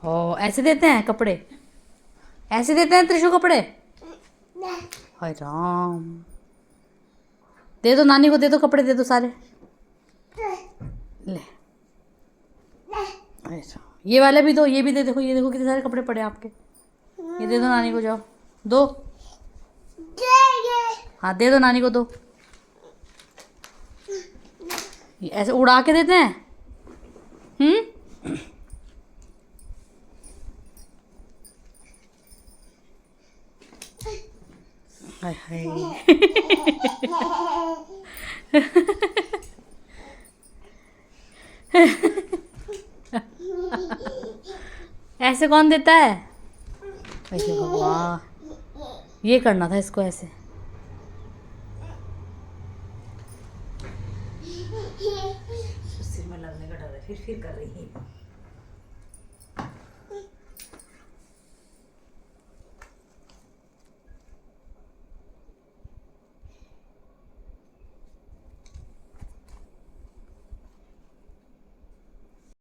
ओ ऐसे देते हैं कपड़े, ऐसे देते हैं त्रिशु कपड़े? हाय राम। दे दो नानी को, दे दो कपड़े, दे दो सारे। ले ऐसा, ये वाले भी दो, ये भी दे। देखो ये देखो कितने सारे कपड़े पड़े हैं आपके। ये दे दो नानी को, जाओ दो। हाँ दे दो नानी को, दो। ऐसे उड़ा के देते हैं। हाय हाय। ऐसे कौन देता है? अरे भगवान, ये करना था इसको ऐसे।